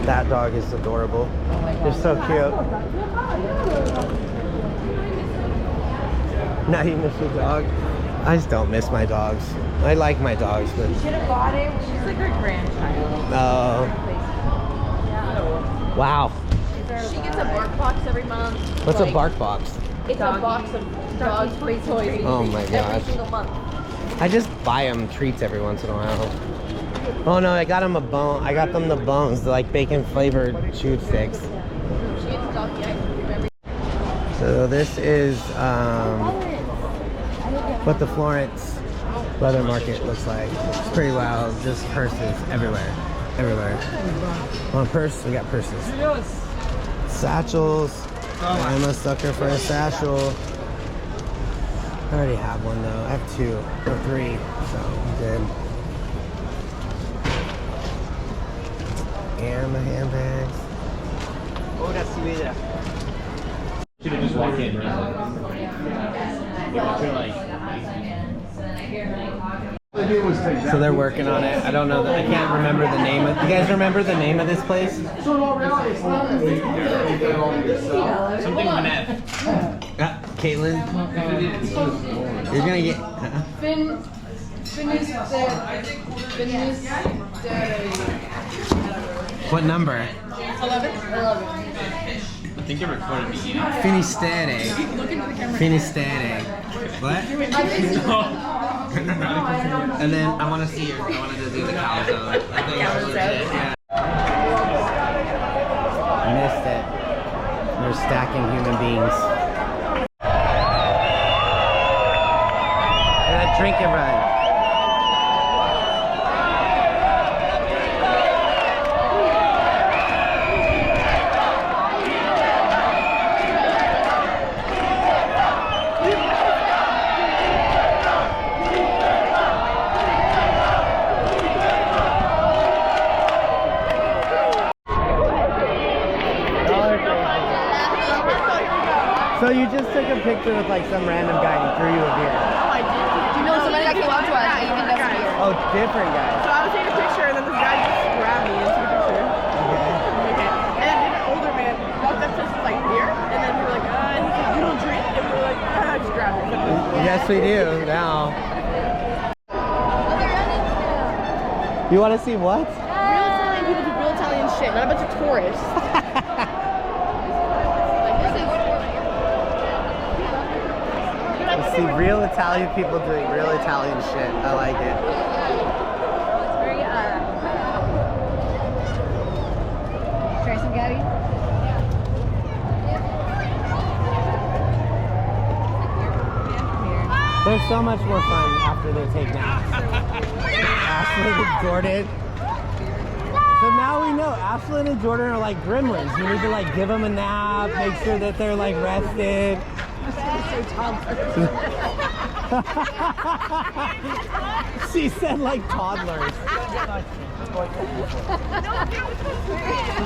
That dog is adorable. Oh my God. They're so cute. Now you miss your dog? I just don't miss my dogs. I like my dogs, but... You should have bought it. She's like her grandchild. Oh. Wow. She gets a bark box every month. What's a bark box? It's a box of dog toys. Oh my gosh. Every single month. I just buy them treats every once in a while. Oh no, I got them a bone. I got them the bones, the like bacon flavored chewed sticks. She gets dog every. So this is what the Florence leather market looks like. It's pretty wild. Just purses everywhere, everywhere. On purse, we got purses. Satchels. I'm a sucker for a satchel. I already have one though. I have 2 or 3, so I'm good. And my handbags. Should have just walked in. So they're working on it. I don't know. I can't remember the name of. You guys remember the name of this place? Something with an F. Caitlin. You're gonna get. What number? 11. I think they recorded me. Finisterre. Finisterre. What? And then I want to see your. I wanted to do the calzone. I thought it was legit. Yeah. Missed it. We're stacking human beings. And a drink and run. So you just took a picture with like some random guy and he threw you a beer. Oh, I did. Do you know somebody that came up to us? Yeah, even that's weird. Oh, different guy. So I was taking a picture and then this guy just grabbed me and took a picture. Okay. Okay. And then an older man walked up to us with like beer and then we were like, and he said, you don't drink? And we were like, just grab it. Yes, we do now. You want to see what? Real Italian people do real Italian shit, not a bunch of tourists. See real Italian people doing real Italian shit. I like it. It's very, try some Gabby? They're so much more fun after they take naps. Ashlyn and Jordan. So now we know Ashlyn and Jordan are like gremlins. You need to like give them a nap, make sure that they're like rested. She said like toddlers.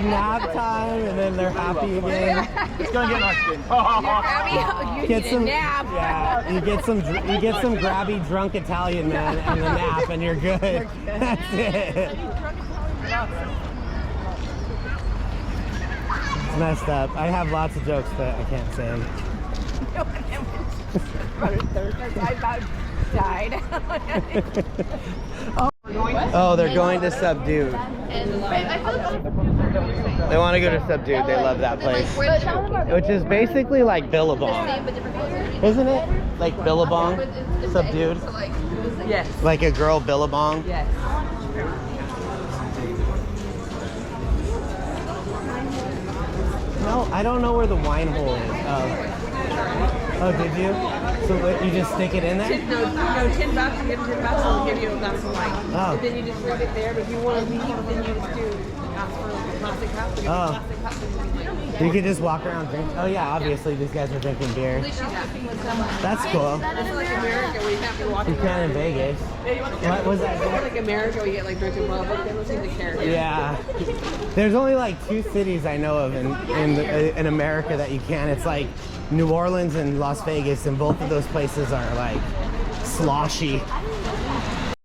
Nap time and then they're happy again. It's gonna get knocked in. Get some nap. Yeah, you get some grabby drunk Italian man and the nap and you're good. That's it. It's messed up. I have lots of jokes but I can't say them. Died. Oh, they're going to Subdued. They want to go to Subdued. They love that place. Which is basically like Billabong. Isn't it? Like Billabong? Subdued? Yes. Like a girl Billabong? Yes. No, I don't know where the wine hole is. Oh, did you? So what, you just stick it in there? No, $10. You get $10, they'll give you a glass of wine. Oh. And then you just leave it there, but if you want to leave, then you just do ask for like a plastic cup. But if Oh. plastic cup, then you leave like You could just walk around and drink. Oh yeah, obviously these guys are drinking beer. That's cool. It's like America where you have to be walking You can in Vegas. What was that? It's like America where you get like drinking public, they don't seem to care. Yeah. There's only like 2 cities I know of in America that you can. It's like New Orleans and Las Vegas, and both of those places are like sloshy.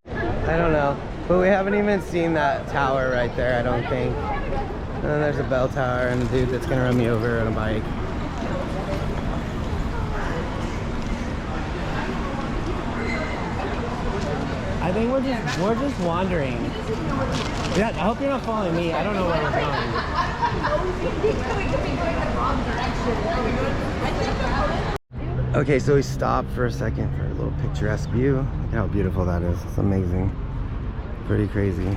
I don't know. But we haven't even seen that tower right there, I don't think. And then there's a bell tower and a dude that's gonna run me over on a bike. I think we're just wandering. Yeah, I hope you're not following me. I don't know where we're going. Okay, so we stopped for a second for a little picturesque view. Look how beautiful that is. It's amazing. Pretty crazy.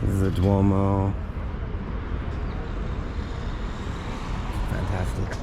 This is the Duomo. Fantastic.